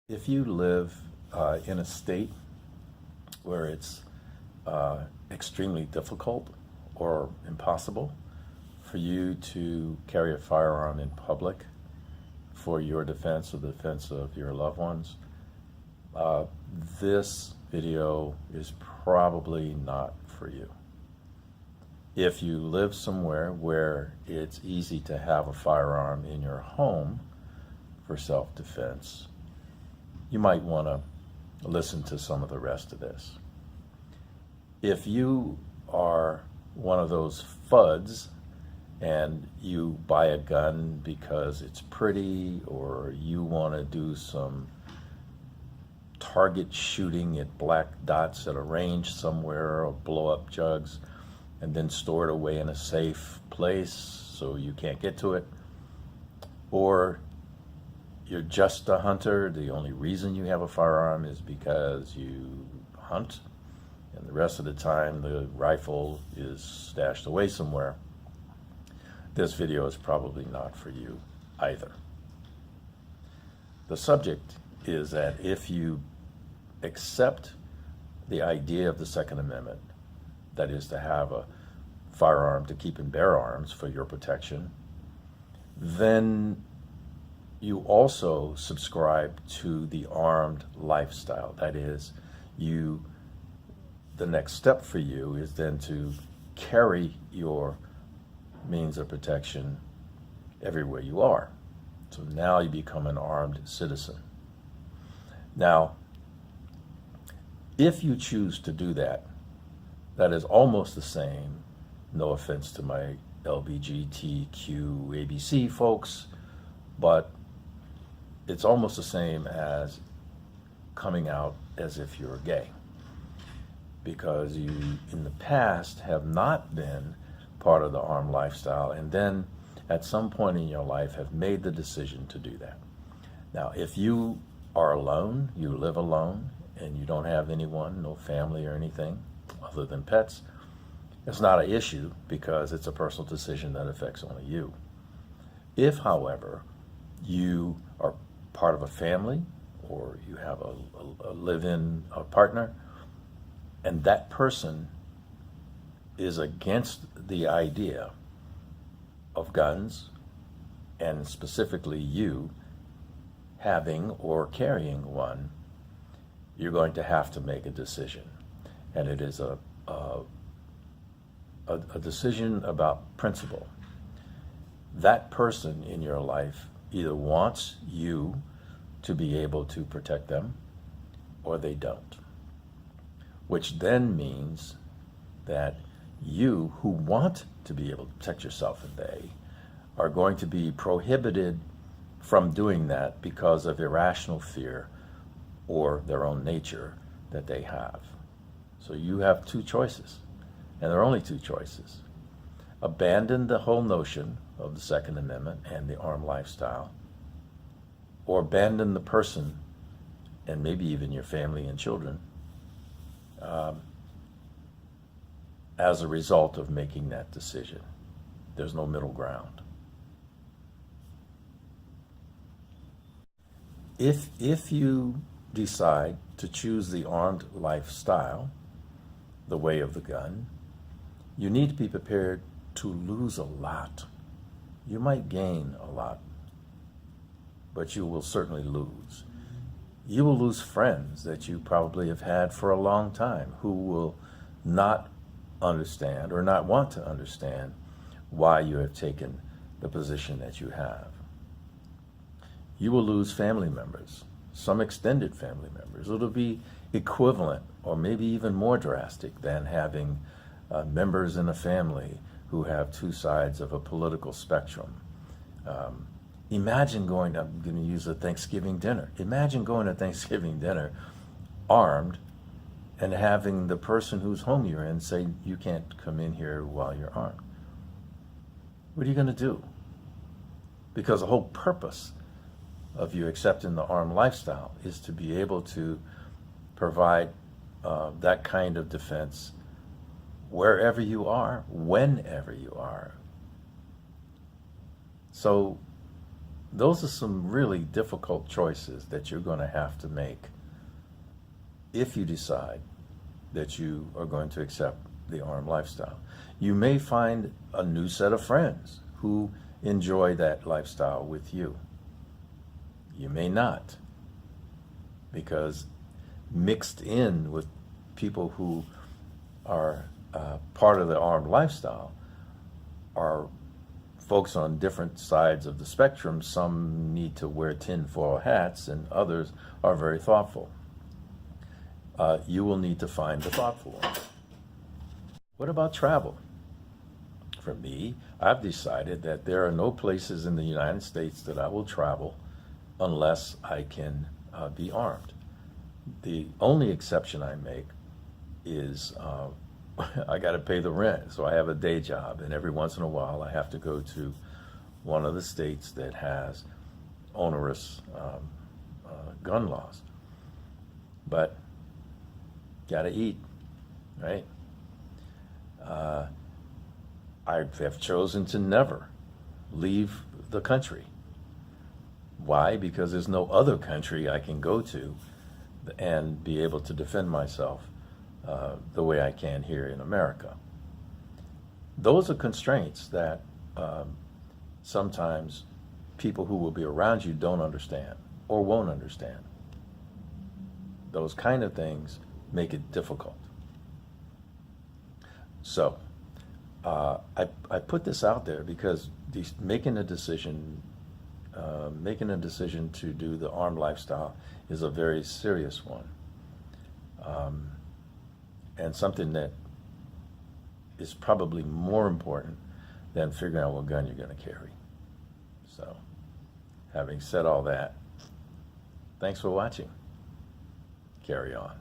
If you live in a state where it's extremely difficult or impossible for you to carry a firearm in public for your defense or the defense of your loved ones, this video is probably not for you. If you live somewhere where it's easy to have a firearm in your home for self-defense, you might want to listen to some of the rest of this. If you are one of those FUDs and you buy a gun because it's pretty, or you want to do some target shooting at black dots at a range somewhere, or blow up jugs and then store it away in a safe place so you can't get to it, or you're just a hunter, the only reason you have a firearm is because you hunt, and the rest of the time the rifle is stashed away somewhere, this video is probably not for you either. The subject is that if you accept the idea of the Second Amendment, that is to have a firearm to keep and bear arms for your protection, then you also subscribe to the armed lifestyle. That is, the next step for you is then to carry your means of protection everywhere you are. So now you become an armed citizen. Now, if you choose to do that, that is almost the same, no offense to my LBGTQ ABC folks, but it's almost the same as coming out as if you're gay, because you in the past have not been part of the armed lifestyle, and then at some point in your life have made the decision to do that. Now, if you are alone, you live alone, and you don't have anyone, no family or anything other than pets, it's not an issue because it's a personal decision that affects only you. If, however, you are part of a family, or you have a live-in partner, and that person is against the idea of guns, and specifically you having or carrying one, you're going to have to make a decision. And it is a decision about principle. That person in your life either wants you to be able to protect them, or they don't. Which then means that you who want to be able to protect yourself and they are going to be prohibited from doing that because of irrational fear or their own nature that they have. So you have two choices, and there are only two choices. Abandon the whole notion of the Second Amendment and the armed lifestyle, or abandon the person and maybe even your family and children as a result of making that decision. There's no middle ground. If you decide to choose the armed lifestyle, the way of the gun, you need to be prepared to lose a lot. You might gain a lot, but you will certainly lose. You will lose friends that you probably have had for a long time who will not understand or not want to understand why you have taken the position that you have. You will lose family members, some extended family members. It'll be equivalent or maybe even more drastic than having members in a family who have two sides of a political spectrum. Imagine going to, I'm going to use a Thanksgiving dinner. Imagine going to Thanksgiving dinner armed and having the person whose home you're in say, you can't come in here while you're armed. What are you going to do? Because the whole purpose of you accepting the armed lifestyle is to be able to provide that kind of defense wherever you are, whenever you are. So those are some really difficult choices that you're going to have to make if you decide that you are going to accept the armed lifestyle. You may find a new set of friends who enjoy that lifestyle with you. You may not, because mixed in with people who are part of the armed lifestyle are folks on different sides of the spectrum. Some need to wear tinfoil hats, and others are very thoughtful. You will need to find the thoughtful one. What about travel? For me, I've decided that there are no places in the United States that I will travel unless I can be armed. The only exception I make is I got to pay the rent, so I have a day job, and every once in a while I have to go to one of the states that has onerous gun laws. But got to eat, right? I have chosen to never leave the country. Why? Because there's no other country I can go to and be able to defend myself the way I can here in America. Those are constraints that sometimes people who will be around you don't understand or won't understand. Those kind of things make it difficult. So I put this out there because making a decision to do the armed lifestyle is a very serious one, and something that is probably more important than figuring out what gun you're going to carry. So, having said all that, thanks for watching. Carry on.